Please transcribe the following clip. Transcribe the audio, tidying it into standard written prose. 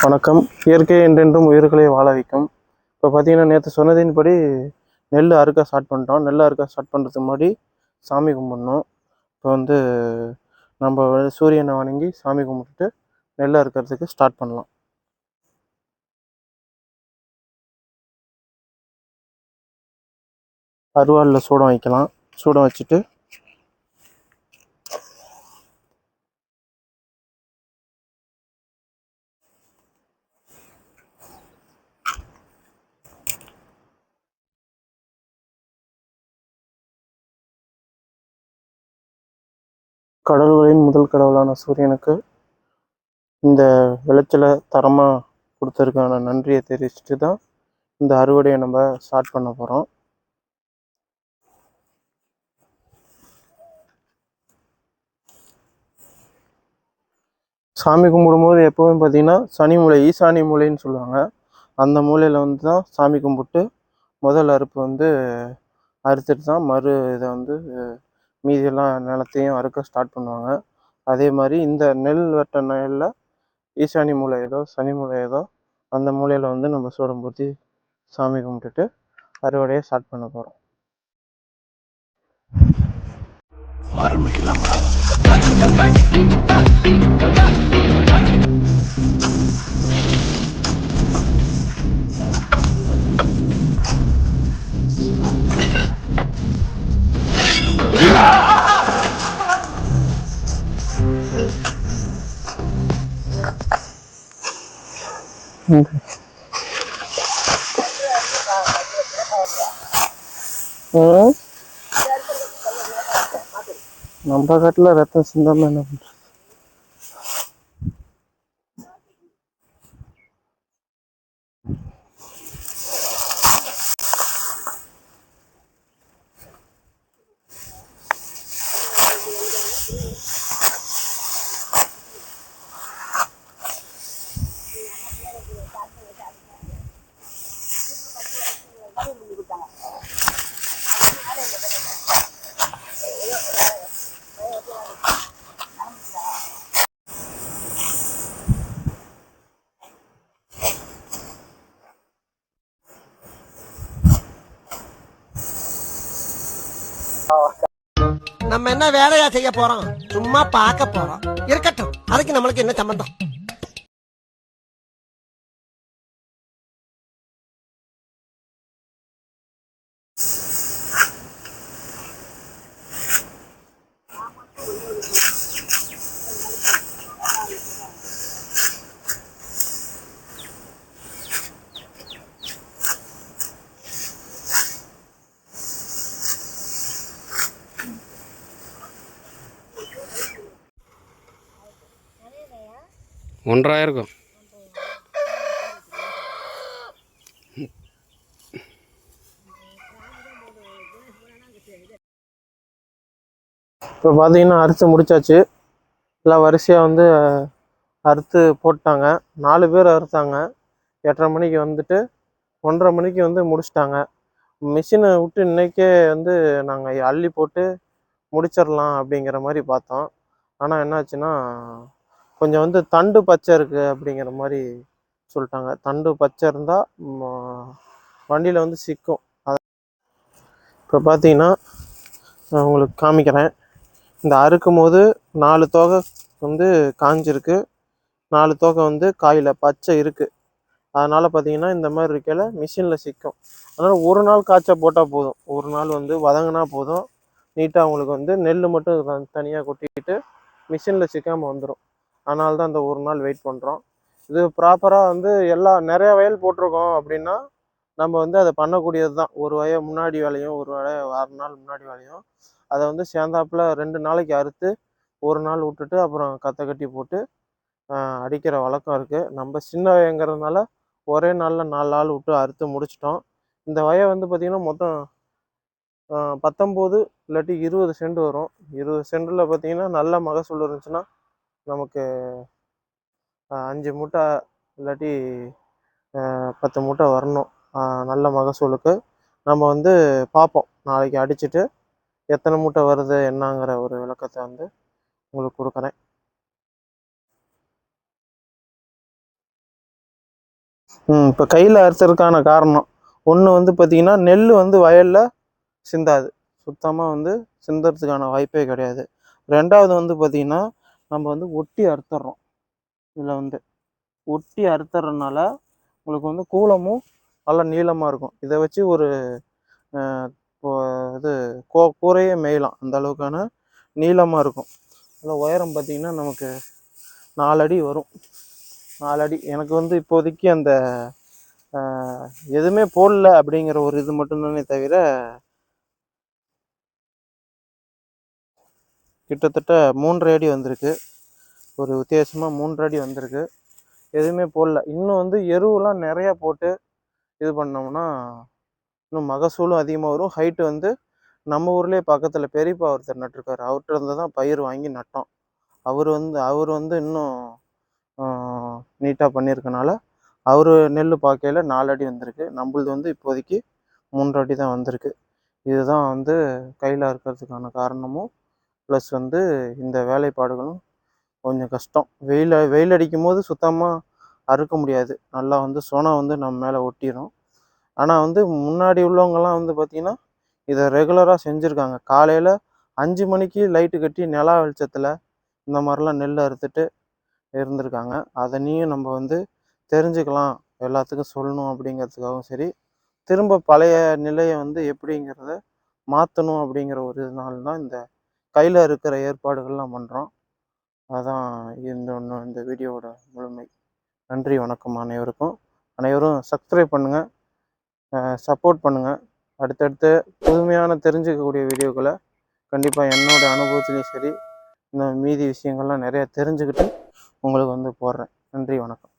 வணக்கம். இயற்கை என்றென்றும் உயிர்களை வாழ வைக்கும். இப்போ பார்த்தீங்கன்னா, நேற்று சொன்னதின்படி நெல் அறுக்க ஸ்டார்ட் பண்ணிட்டோம். நெல் அறுக்க ஸ்டார்ட் பண்ணுறதுக்கு முன்னாடி சாமி கும்பிட்ணும். இப்போ வந்து நம்ம சூரியனை வணங்கி சாமி கும்பிட்டுட்டு நெல் அறுக்கிறதுக்கு ஸ்டார்ட் பண்ணலாம். அருவாளில் சூடம் வைக்கலாம். சூடம் வச்சுட்டு கடவுள்களின் முதல் கடவுளான சூரியனுக்கு இந்த விளைச்சலை தரமாக கொடுத்ததுக்கான நன்றியை தெரிவிச்சுட்டு தான் இந்த அறுவடையை நம்ம ஸ்டார்ட் பண்ண போகிறோம். சாமி கும்பிடும்போது எப்போவும் பார்த்தீங்கன்னா சனி மூலை, ஈசானி மூலைன்னு சொல்லுவாங்க. அந்த மூலையில் வந்து தான் சாமி கும்பிட்டு முதல் அறுப்பு வந்து அறுத்துட்டு தான் இதை வந்து மீதியெல்லாம் நிலத்தையும் அறுக்க ஸ்டார்ட் பண்ணுவாங்க. அதே மாதிரி இந்த நெல் வெட்ட நெல்லில் ஈசானி மூலை ஏதோ சனி மூலை ஏதோ அந்த மூலையில் வந்து நம்ம சூடம் பூர்த்தி சாமி கும்பிட்டுட்டு அறுவடையை ஸ்டார்ட் பண்ண போகிறோம். ஆரம்பிக்கலாமா? நம்ம காட்டில் ரத்தம் சிந்தாம என்ன பண்றது? நம்ம என்ன வேலையா செய்ய போறோம்? சும்மா பார்க்க போறோம். இருக்கட்டும், அதுக்கு நம்மளுக்கு என்ன சம்பந்தம்? ஒன்றாயிருக்கும். இப்போ பார்த்தீங்கன்னா அறுத்து முடிச்சாச்சு. எல்லாம் வரிசையாக வந்து அறுத்து போட்டாங்க. 4 பேர் அறுத்தாங்க. 8:30 மணிக்கு வந்துட்டு 1:30 மணிக்கு வந்து முடிச்சிட்டாங்க. மிஷினை விட்டு இன்றைக்கே வந்து நாங்கள் அள்ளி போட்டு முடிச்சிடலாம் அப்படிங்கிற மாதிரி பார்த்தோம். ஆனால் என்னாச்சுன்னா கொஞ்சம் வந்து தண்டு பச்சை இருக்குது அப்படிங்கிற மாதிரி சொல்லிட்டாங்க. தண்டு பச்சை இருந்தால் வண்டியில் வந்து சிக்கும். இப்போ பார்த்தீங்கன்னா நான் உங்களுக்கு காமிக்கிறேன். இந்த அறுக்கும் போது 4 தோகை வந்து காஞ்சிருக்கு, 4 தோகை வந்து காயில் பச்சை இருக்குது. அதனால் பார்த்தீங்கன்னா இந்த மாதிரி இருக்கையில் மிஷினில் சிக்கும். அதனால் ஒரு நாள் காய்ச்ச போட்டால் போதும். ஒரு நாள் வந்து வதங்கினா போதும். நீட்டாக அவங்களுக்கு வந்து நெல் மட்டும் தனியாக கொட்டிக்கிட்டு மிஷினில் சிக்காமல் வந்துடும். அதனால தான் இந்த ஒரு நாள் வெயிட் பண்ணுறோம். இது ப்ராப்பராக வந்து நிறைய வயல் போட்டிருக்கோம் அப்படின்னா நம்ம வந்து அதை பண்ணக்கூடியது தான். ஒரு வயல் முன்னாடி வேலையும் ஒரு வயல் 6 நாள் முன்னாடி வேலையும் அதை வந்து சேர்ந்தாப்பில் 2 நாளைக்கு அறுத்து ஒரு நாள் விட்டுட்டு அப்புறம் கத்தை கட்டி போட்டு அடிக்கிற வழக்கம் இருக்குது. நம்ம சின்ன வயங்கிறதுனால ஒரே நாளில் 4 நாள் விட்டு அறுத்து முடிச்சிட்டோம். இந்த வயல் வந்து பார்த்திங்கன்னா மொத்தம் 19 இல்லாட்டி 20 சென்ட் வரும். 20 சென்டில் பார்த்திங்கன்னா நல்ல மகசூல் இருந்துச்சுன்னா நமக்கு 5 மூட்டை இல்லாட்டி 10 மூட்டை வரணும். நல்ல மகசூலுக்கு நம்ம வந்து பார்ப்போம். நாளைக்கு அடிச்சுட்டு எத்தனை மூட்டை வருது என்னங்கிற ஒரு விளக்கத்தை வந்து உங்களுக்கு கொடுக்குறேன். இப்போ கையில் அறுத்ததுக்கான காரணம் ஒன்று வந்து பார்த்திங்கன்னா நெல் வந்து வயலில் சிந்தாது, சுத்தமாக வந்து சிந்துறதுக்கான வாய்ப்பே கிடையாது. ரெண்டாவது வந்து பார்த்திங்கன்னா நம்ம வந்து ஒட்டி அறுத்துறோம். இதில் வந்து ஒட்டி அறுத்துறதுனால உங்களுக்கு வந்து கூலமும் நல்லா நீளமாக இருக்கும். இதை வச்சு ஒரு இது கூரையே மேயலாம், அந்த அளவுக்கான நீளமாக இருக்கும். அதில் உயரம் பார்த்திங்கன்னா நமக்கு 4 அடி வரும். 4 அடி. எனக்கு வந்து இப்போதைக்கு அந்த எதுவுமே போடல அப்படிங்கிற ஒரு இது மட்டும்தானே தவிர கிட்டத்தட்ட 3.5 அடி வந்திருக்கு. ஒரு வித்தியாசமாக 3.5 அடி வந்திருக்கு. எதுவுமே போடல. இன்னும் வந்து எருவெலாம் நிறையா போட்டு இது பண்ணோம்னா இன்னும் மகசூலும் அதிகமாக வரும். ஹைட்டு வந்து நம்ம ஊர்லேயே பக்கத்தில் பெரியப்பா ஒருத்தர் நட்டுருக்காரு, அவர்கிட்ட இருந்து தான் பயிர் வாங்கி நட்டோம். அவர் வந்து இன்னும் நீட்டாக பண்ணியிருக்கனால அவர் நெல் பார்க்கையில் 4 அடி வந்திருக்கு. நம்மளது வந்து இப்போதைக்கு 3 அடி தான் வந்திருக்கு. இதுதான் வந்து கையில் இருக்கிறதுக்கான காரணமும் ப்ளஸ் வந்து இந்த வேலைப்பாடுகளும் கொஞ்சம் கஷ்டம். வெயில் அடிக்கும் போது சுத்தமாக அறுக்க முடியாது. நல்லா வந்து சொனை வந்து நம்ம மேலே ஒட்டிடும். ஆனால் வந்து முன்னாடி உள்ளவங்கெல்லாம் வந்து பார்த்திங்கன்னா இதை ரெகுலராக செஞ்சுருக்காங்க. காலையில் 5 மணிக்கு லைட்டு கட்டி நிலா வெளிச்சத்தில் இந்த மாதிரிலாம் நெல் அறுத்துட்டு இருந்திருக்காங்க. அதை நீயும் நம்ம வந்து தெரிஞ்சுக்கலாம், எல்லாத்துக்கும் சொல்லணும் அப்படிங்கிறதுக்காகவும் சரி, திரும்ப பழைய நிலையை வந்து எப்படிங்கிறத மாற்றணும் அப்படிங்கிற ஒரு இதனால தான் இந்த கையில் இருக்கிற ஏற்பாடுகள்லாம் பண்ணுறோம். அதான் இந்த வீடியோவோட முழுமை. நன்றி, வணக்கம் அனைவருக்கும். அனைவரும் சப்ஸ்கிரைப் பண்ணுங்கள், சப்போர்ட் பண்ணுங்கள். அடுத்தடுத்து புதுமையான தெரிஞ்சுக்கக்கூடிய வீடியோக்களை கண்டிப்பாக என்னோடய அனுபவத்துலேயும் சரி, இந்த மீதி விஷயங்கள்லாம் நிறையா தெரிஞ்சுக்கிட்டு உங்களுக்கு வந்து போடுறேன். நன்றி, வணக்கம்.